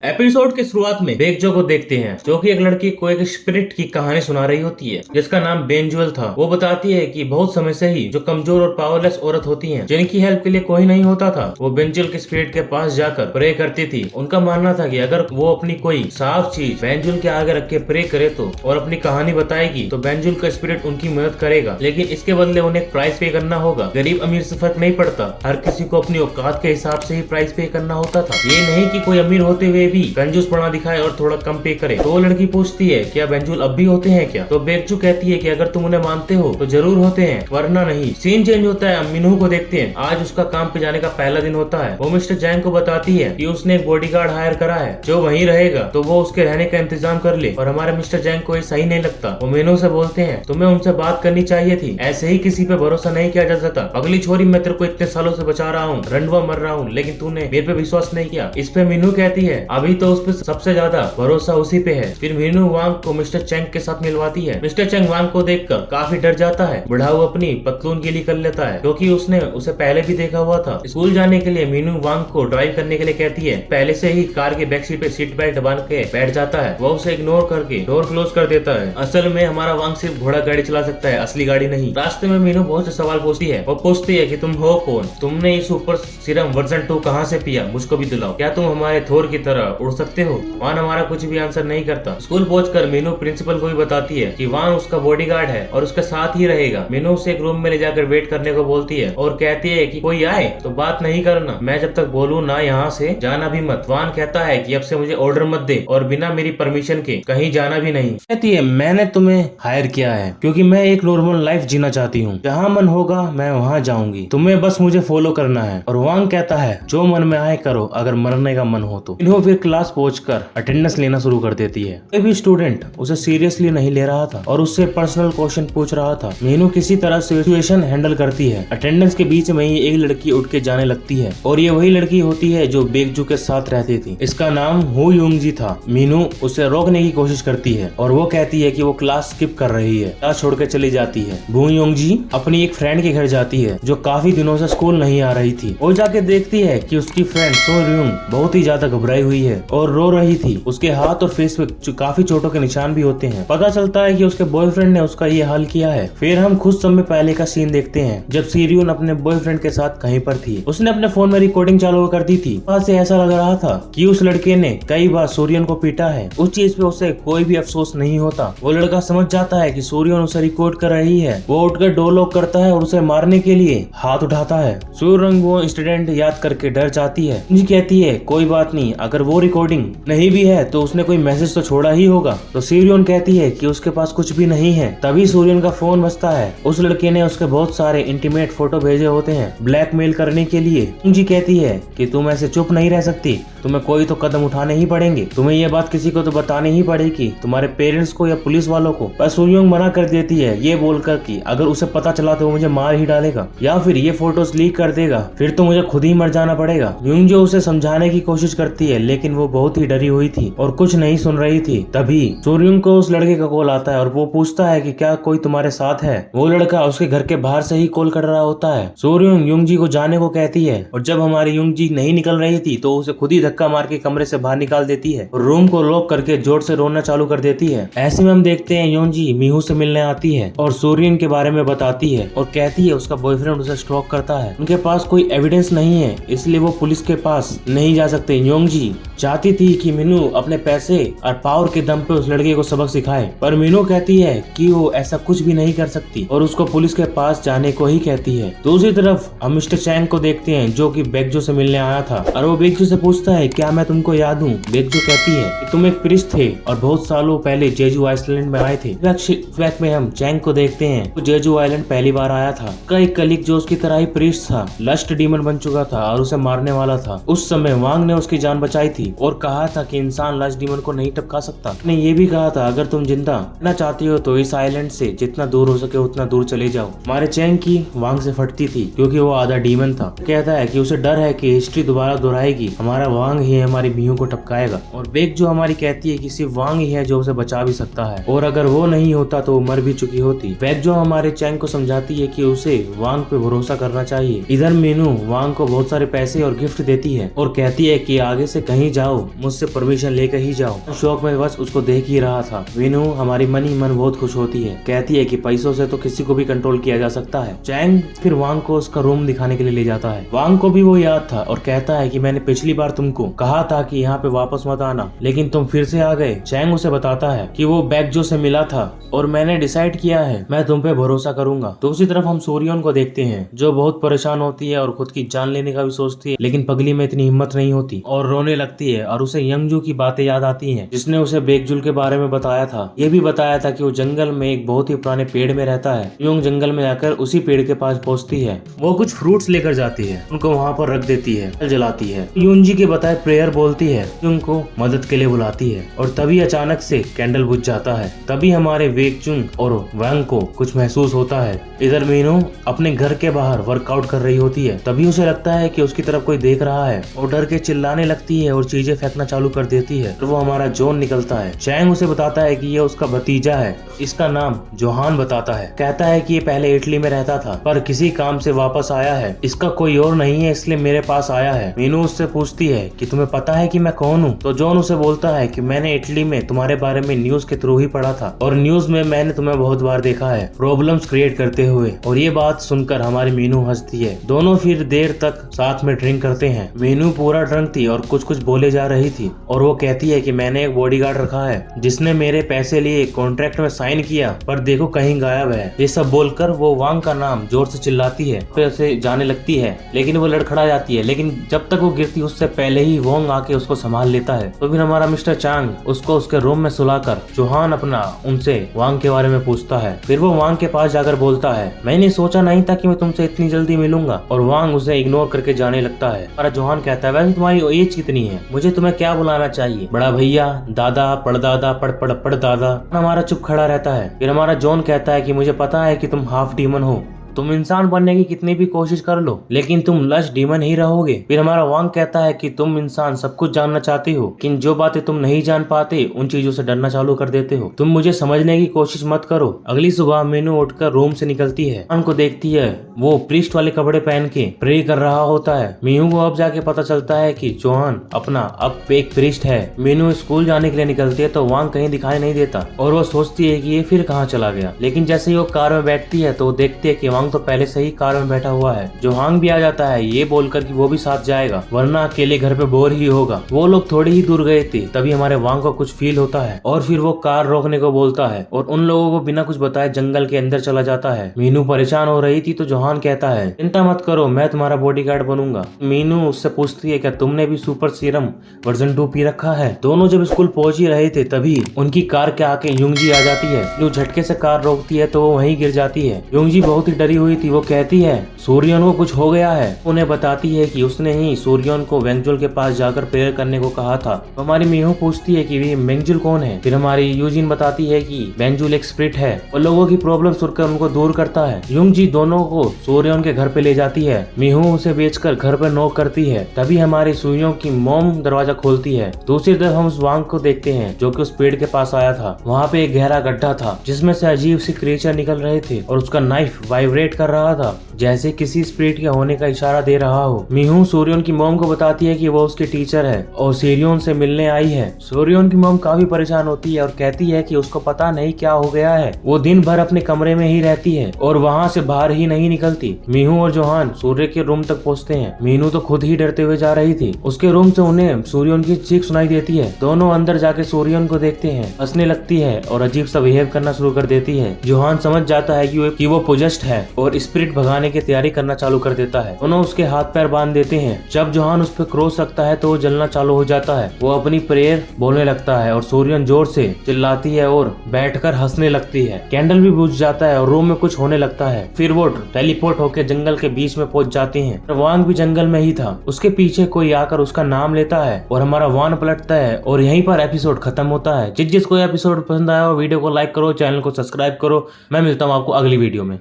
Episode के शुरुआत में बेकजो को देखते हैं जो कि एक लड़की को एक स्पिरिट की कहानी सुना रही होती है जिसका नाम बेंजुअल था। वो बताती है कि बहुत समय से ही जो कमजोर और पावरलेस औरत होती हैं जिनकी हेल्प के लिए कोई नहीं होता था, वो बेंजुअल के स्पिरिट के पास जाकर प्रे करती थी। उनका मानना था कि अगर वो अपनी कोई साफ चीज बेंजुअल के आगे रख के प्रे करे तो और अपनी कहानी बताएगी तो बेंजुअल का स्पिरिट उनकी मदद करेगा, लेकिन इसके बदले उन्हें एक प्राइस पे करना होगा। गरीब अमीर से फर्क नहीं पड़ता, हर किसी को अपनी औकात के हिसाब से ही प्राइस पे करना होता था। ये नहीं कि कोई अमीर होते हुए भी कंजूस पना दिखाए और थोड़ा कम पे करे। तो वो लड़की पूछती है क्या बेंजुअल अब भी होते हैं क्या? तो बेकजू कहती है कि अगर तुम उन्हें मानते हो तो जरूर होते हैं वरना नहीं। सीन चेंज होता है, मिनू को देखते हैं। आज उसका काम पे जाने का पहला दिन होता है। वो मिस्टर जैंग को बताती है कि उसने एक बॉडीगार्ड हायर करा है जो वहीं रहेगा, तो वो उसके रहने का इंतजाम कर ले। और हमारे मिस्टर जैंग को ये सही नहीं लगता। वो मिनू से बोलते हैं तुम्हें उनसे बात करनी चाहिए थी, ऐसे ही किसी पे भरोसा नहीं किया जा सकता। अगली छोरी मैं तेरे को इतने सालों से बचा रहा हूँ, रंडवा मर रहा हूँ, लेकिन तूने मेरे पे विश्वास नहीं किया। इस पे मिनू कहती है अभी तो उस पे सबसे ज्यादा भरोसा उसी पे है। फिर मीनू वांग को मिस्टर चैंग के साथ मिलवाती है। मिस्टर चैंग वांग को देखकर काफी डर जाता है। बुढ़ाऊ अपनी पतलून गीली कर लेता है क्योंकि उसने उसे पहले भी देखा हुआ था। स्कूल जाने के लिए मीनू वांग को ड्राइव करने के लिए कहती है। पहले से ही कार के बैक सीट पे सीट बेल्ट बांध के बैठ जाता है। वो उसे इग्नोर करके डोर क्लोज कर देता है। असल में हमारा वांग सिर्फ घोड़ा गाड़ी चला सकता है, असली गाड़ी नहीं। रास्ते में मीनू बहुत से सवाल पूछती है। वो पूछती है कि तुम हो कौन, तुमने इस सुपर सीरम वर्जन 2 कहाँ से पिया, मुझको भी दिलाओ, क्या तुम हमारे थोर की तरह उड़ सकते हो? वान हमारा कुछ भी आंसर नहीं करता। स्कूल पहुंचकर मीनू प्रिंसिपल को भी बताती है कि वान उसका बॉडीगार्ड है और उसके साथ ही रहेगा। मीनू उसे एक रूम में ले जाकर वेट करने को बोलती है और कहती है कि कोई आए तो बात नहीं करना, मैं जब तक बोलूं ना यहाँ से जाना भी मत। वान कहता है कि अब से मुझे ऑर्डर मत दे और बिना मेरी परमिशन के कहीं जाना भी नहीं। कहती है मैंने तुम्हें हायर किया है क्योंकि मैं एक नॉर्मल लाइफ जीना चाहती हूँ, जहाँ मन होगा मैं वहाँ जाऊंगी, तुम्हें बस मुझे फॉलो करना है। और वांग कहता है जो मन में आए करो, अगर मरने का मन हो तो। इन्हों फिर क्लास पहुंचकर अटेंडेंस लेना शुरू कर देती है। कोई भी स्टूडेंट उसे सीरियसली नहीं ले रहा था और उससे पर्सनल क्वेश्चन पूछ रहा था। मीनू किसी तरह सिचुएशन हैंडल करती है। अटेंडेंस के बीच में ही एक लड़की उठ के जाने लगती है और ये वही लड़की होती है जो बेकजू के साथ रहती थी। इसका नाम हु युंगजी था। मीनू उसे रोकने की कोशिश करती है और वो कहती है कि वो क्लास स्किप कर रही है। क्लास छोड़ के चली जाती है। हु युंगजी अपनी एक फ्रेंड के घर जाती है जो काफी दिनों से स्कूल नहीं आ रही थी। वो जाके देखती है कि उसकी फ्रेंड सो रियुंग बहुत ही ज्यादा घबराई हुई है और रो रही थी। उसके हाथ और फेस पे काफी चोटों के निशान भी होते हैं। पता चलता है कि उसके बॉयफ्रेंड ने उसका ये हाल किया है। फिर हम कुछ समय पहले का सीन देखते हैं जब सीरियन अपने बॉयफ्रेंड के साथ कहीं पर थी। उसने अपने फोन में रिकॉर्डिंग चालू कर दी थी। वहाँ से ऐसा लग रहा था कि उस लड़के ने कई बार सूर्यन को पीटा है। उस चीज पे उसे कोई भी अफसोस नहीं होता। वो लड़का समझ जाता है कि सूर्यन उसे रिकॉर्ड कर रही है। वो उठकर डोर लॉक करता है और उसे मारने के लिए हाथ उठाता है। सूर्यन वो इंसिडेंट याद करके डर जाती है। जी कहती है कोई बात नहीं, अगर वो रिकॉर्डिंग नहीं भी है तो उसने कोई मैसेज तो छोड़ा ही होगा। तो सूर्यन कहती है कि उसके पास कुछ भी नहीं है। तभी सूर्यन का फोन बजता है। उस लड़के ने उसके बहुत सारे इंटीमेट फोटो भेजे होते हैं ब्लैकमेल करने के लिए। जी कहती है कि तुम ऐसे चुप नहीं रह सकती, तुम्हें कोई तो कदम उठाने ही पड़ेंगे, तुम्हें ये बात किसी को तो बतानी ही पड़ेगी, तुम्हारे पेरेंट्स को या पुलिस वालों को। पर सूर्यन मना कर देती है ये बोलकर कि अगर उसे पता चला तो वो मुझे मार ही डालेगा या फिर ये फोटोज लीक कर देगा, फिर तो मुझे खुद ही मर जाना पड़ेगा। यूंग जो उसे समझाने की कोशिश करती है लेकिन वो बहुत ही डरी हुई थी और कुछ नहीं सुन रही थी। तभी सूर्यन को उस लड़के का कॉल आता है और वो पूछता है कि क्या कोई तुम्हारे साथ है। वो लड़का उसके घर के बाहर से ही कॉल कर रहा होता है। सूर्यन युंगजी को जाने को कहती है और जब हमारी युंगजी नहीं निकल रही थी तो उसे खुद ही धक्का मार के कमरे से बाहर निकाल देती है और रूम को लॉक करके जोर से रोना चालू कर देती है। ऐसे में हम देखते हैं युंगजी मीहू से मिलने आती है और सूर्यन के बारे में बताती है और कहती है उसका बॉयफ्रेंड उसे स्टॉक करता है। उनके पास कोई एविडेंस नहीं है इसलिए वो पुलिस के पास नहीं जा सकते। योंगजी चाहती थी कि मीनू अपने पैसे और पावर के दम पे उस लड़के को सबक सिखाए, पर मीनू कहती है कि वो ऐसा कुछ भी नहीं कर सकती और उसको पुलिस के पास जाने को ही कहती है। दूसरी तरफ हम मिस्टर चैंग को देखते हैं जो कि बेकजो से मिलने आया था और वो बेकजो से पूछता है क्या मैं तुमको याद हूँ? बेकजो कहती है कि तुम एक प्रिस्ट थे और बहुत सालों पहले जेजू आइसलैंड में आए थे। फ्लैशबैक में हम चैंग को देखते हैं तो जेजू आइलैंड पहली बार आया था। कई कलीग जो उसकी तरह ही प्रिस्ट था, लस्ट डीमन बन चुका था और उसे मारने वाला था। उस समय वांग ने उसकी जान बचाई थी और कहा था कि इंसान लस्ट डीमन को नहीं टपका सकता। ने ये भी कहा था अगर तुम जिंदा रहना चाहती हो तो इस आइलैंड से जितना दूर हो सके उतना दूर चले जाओ। हमारे चैंग की वांग से फटती थी क्योंकि वो आधा डीमन था। कहता है कि उसे डर है कि हिस्ट्री दोबारा दोहराएगी, हमारा वांग ही हमारी मीहू को टपकाएगा। और बेक जो हमारी कहती है कि सिर्फ वांग ही है जो उसे बचा भी सकता है और अगर वो नहीं होता तो वो मर भी चुकी होती। बेक जो हमारे चैंग को समझाती है कि उसे वांग पे भरोसा करना चाहिए। इधर मीनू वांग को बहुत सारे पैसे और गिफ्ट देती है और कहती है कि आगे से कहीं जाओ मुझसे परमिशन लेकर ही जाओ। शौक में बस उसको देख ही रहा था। मीनू हमारी मन ही मन बहुत खुश होती है, कहती है कि पैसों से तो किसी को भी कंट्रोल किया जा सकता है। चैंग फिर वांग को उसका रूम दिखाने के लिए ले जाता है। वांग को भी वो याद था और कहता है कि मैंने पिछली बार तुमको कहा था कि यहाँ पे वापस मत आना, लेकिन तुम फिर से आ गए। चैंग उसे बताता है कि वो बैकजो से मिला था और मैंने डिसाइड किया है मैं तुम पे भरोसा करूंगा। दूसरी तरफ हम सोरियन को देखते हैं जो बहुत परेशान होती है और खुद की जान लेने का भी सोचती है, लेकिन पगली में इतनी हिम्मत नहीं होती और रोने लगती है और उसे यंगजू की बातें याद आती हैं जिसने उसे बेकजुल के बारे में बताया था। ये भी बताया था कि वो जंगल में एक बहुत ही पुराने पेड़ में रहता है। युंग जंगल में जाकर उसी पेड़ के पास पहुंचती है। वो कुछ फ्रूट्स लेकर जाती है, उनको वहाँ पर रख देती है, जलाती है। युंजी के बताए प्रेयर बोलती है, युंग को मदद के लिए बुलाती है और तभी अचानक से कैंडल बुझ जाता है। तभी हमारे वेकचुंग और वांग को कुछ महसूस होता है। इधर मीनू अपने घर के बाहर वर्कआउट कर रही होती है। तभी उसे लगता है कि उसकी तरफ कोई देख रहा है और डर के चिल्लाने लगती है और चीजें फेंकना चालू कर देती है। तो वो हमारा जॉन निकलता है। चैंग उसे बताता है कि ये उसका भतीजा है, इसका नाम जोहान बताता है। कहता है कि ये पहले इटली में रहता था पर किसी काम से वापस आया है, इसका कोई और नहीं है इसलिए मेरे पास आया है। मीनू उससे पूछती है कि तुम्हें पता है कि मैं कौन हूँ? तो जॉन उसे बोलता है कि मैंने इटली में तुम्हारे बारे में न्यूज के थ्रू ही पढ़ा था और न्यूज में मैंने तुम्हें बहुत बार देखा है प्रॉब्लम्स क्रिएट करते हुए। और ये बात सुनकर हमारी मीनू हंसती है। दोनों फिर देर तक साथ में ड्रिंक करते हैं। मीनू पूरा ड्रंक थी और कुछ कुछ बोले जा रही थी और वो कहती है कि मैंने एक बॉडीगार्ड रखा है जिसने मेरे पैसे लिए कॉन्ट्रैक्ट में साइन किया पर देखो कहीं गायब है। ये सब बोलकर वो वांग का नाम जोर से चिल्लाती है, फिर उसे जाने लगती है लेकिन वो लड़खड़ा जाती है। लेकिन जब तक वो गिरती उससे पहले ही वांग आके उसको संभाल लेता है। तो फिर हमारा मिस्टर चांग उसको उसके रूम में सुलाकर जोहान अपना उनसे वांग के बारे में पूछता है। फिर वो वांग के पास जाकर बोलता है मैंने सोचा नहीं था कि मैं तुमसे इतनी जल्दी मिलूंगा, और वांग उसे इग्नोर करके जाने लगता है। हमारा जोहान कहता है वैसे तुम्हारी एज कितनी है, मुझे तुम्हें क्या बुलाना चाहिए, बड़ा भैया, दादा, पड़दादा, पड़ दादा। हमारा चुप खड़ा रहता है। फिर हमारा जॉन कहता है कि मुझे पता है कि तुम हाफ डीमन हो, तुम इंसान बनने की कितनी भी कोशिश कर लो लेकिन तुम लश डीमन ही रहोगे। फिर हमारा वांग कहता है कि तुम इंसान सब कुछ जानना चाहते हो लेकिन जो बातें तुम नहीं जान पाते उन चीजों से डरना चालू कर देते हो। तुम मुझे समझने की कोशिश मत करो। अगली सुबह मीनू उठकर रूम से निकलती है, को देखती है वो प्रीस्ट वाले कपड़े पहन के प्रे कर रहा होता है। मीनू को अब जाके पता चलता है कि जोहान अपना अब एक प्रीस्ट है। मीनू स्कूल जाने के लिए निकलती है तो वांग कहीं दिखाई नहीं देता और वो सोचती है कि ये फिर कहाँ चला गया। लेकिन जैसे ही वो कार में बैठती है तो वो देखती है कि वांग तो पहले से ही कार में बैठा हुआ है। जोहान भी आ जाता है ये बोलकर कि वो भी साथ जाएगा वरना अकेले घर पे बोर ही होगा। वो लोग थोड़ी ही दूर गए थे तभी हमारे वांग को कुछ फील होता है और फिर वो कार रोकने को बोलता है और उन लोगों को बिना कुछ बताए जंगल के अंदर चला जाता है। मीनू परेशान हो रही थी तो जोहान कहता है चिंता मत करो मैं तुम्हारा बॉडीगार्ड बनूंगा। मीनू उससे पूछती है क्या तुमने भी सुपर सीरम वर्जन 2 पी रखा है। दोनों जब स्कूल पहुंच ही रहे थे तभी उनकी कार के आके युंगजी आ जाती है। मीनू झटके से कार रोकती है तो वो वहीं गिर जाती है। युंगजी बहुत ही डरी हुई थी। वो कहती है सोरियन को कुछ हो गया है। उन्हें बताती है कि उसने ही सोरियन को वेंगजुल के पास जाकर प्रेयर करने को कहा था। तो हमारी मीहू पूछती है कि वेंगजुल कौन है। फिर हमारी यूजिन बताती है कि वेंगजुल एक स्पिरिट है और लोगों की प्रॉब्लम सुनकर उनको दूर करता है। युंगजी दोनों को सोरियन के घर पे ले जाती है। मीहू उसे बेचकर घर पर नॉक करती है। तभी हमारी सुइयों की मोम दरवाजा खोलती है। दूसरी तरफ हम उस वांग को देखते हैं जो कि उस पेड़ के पास आया था। वहाँ पे एक गहरा गड्ढा था जिसमें से अजीब सी क्रिएचर निकल रहे थे और उसका नाइफ वाइब्रेट कर रहा था जैसे किसी स्पिरिट के होने का इशारा दे रहा हो। मीहू सोरियन की मॉम को बताती है कि वो उसकी टीचर है और सीरियन से मिलने आई है। सोरियन की मॉम काफी परेशान होती है और कहती है कि उसको पता नहीं क्या हो गया है। वो दिन भर अपने कमरे में ही रहती है और वहाँ से बाहर ही नहीं निकलती। मीहू और जोहान सूर्य के रूम तक पहुँचते हैं। मीनू तो खुद ही डरते हुए जा रही थी। उसके रूम से उन्हें सोरियन की चीख सुनाई देती है। दोनों अंदर जाके सोरियन को देखते हैं, हंसने लगती है और अजीब सा बिहेव करना शुरू कर देती है। जोहान समझ जाता है कि वो पोजेस्ड है और स्पिरिट भगाने की तैयारी करना चालू कर देता है। दोनों उसके हाथ पैर बांध देते हैं। जब जोहान उस पर क्रॉस रखता है तो वो जलना चालू हो जाता है। वो अपनी प्रेयर बोलने लगता है और सोरियन जोर से चिल्लाती है और बैठकर हंसने लगती है। कैंडल भी बुझ जाता है और रूम में कुछ होने लगता है। फिर वो टेलीपोर्ट होकर जंगल के बीच में पहुंच जाते हैं। वांग भी जंगल में ही था। उसके पीछे कोई आकर उसका नाम लेता है और हमारा वान पलटता है और यहीं पर एपिसोड खत्म होता है। जिसको एपिसोड पसंद आया हो वीडियो को लाइक करो, चैनल को सब्सक्राइब करो। मैं मिलता हूँ आपको अगली वीडियो में।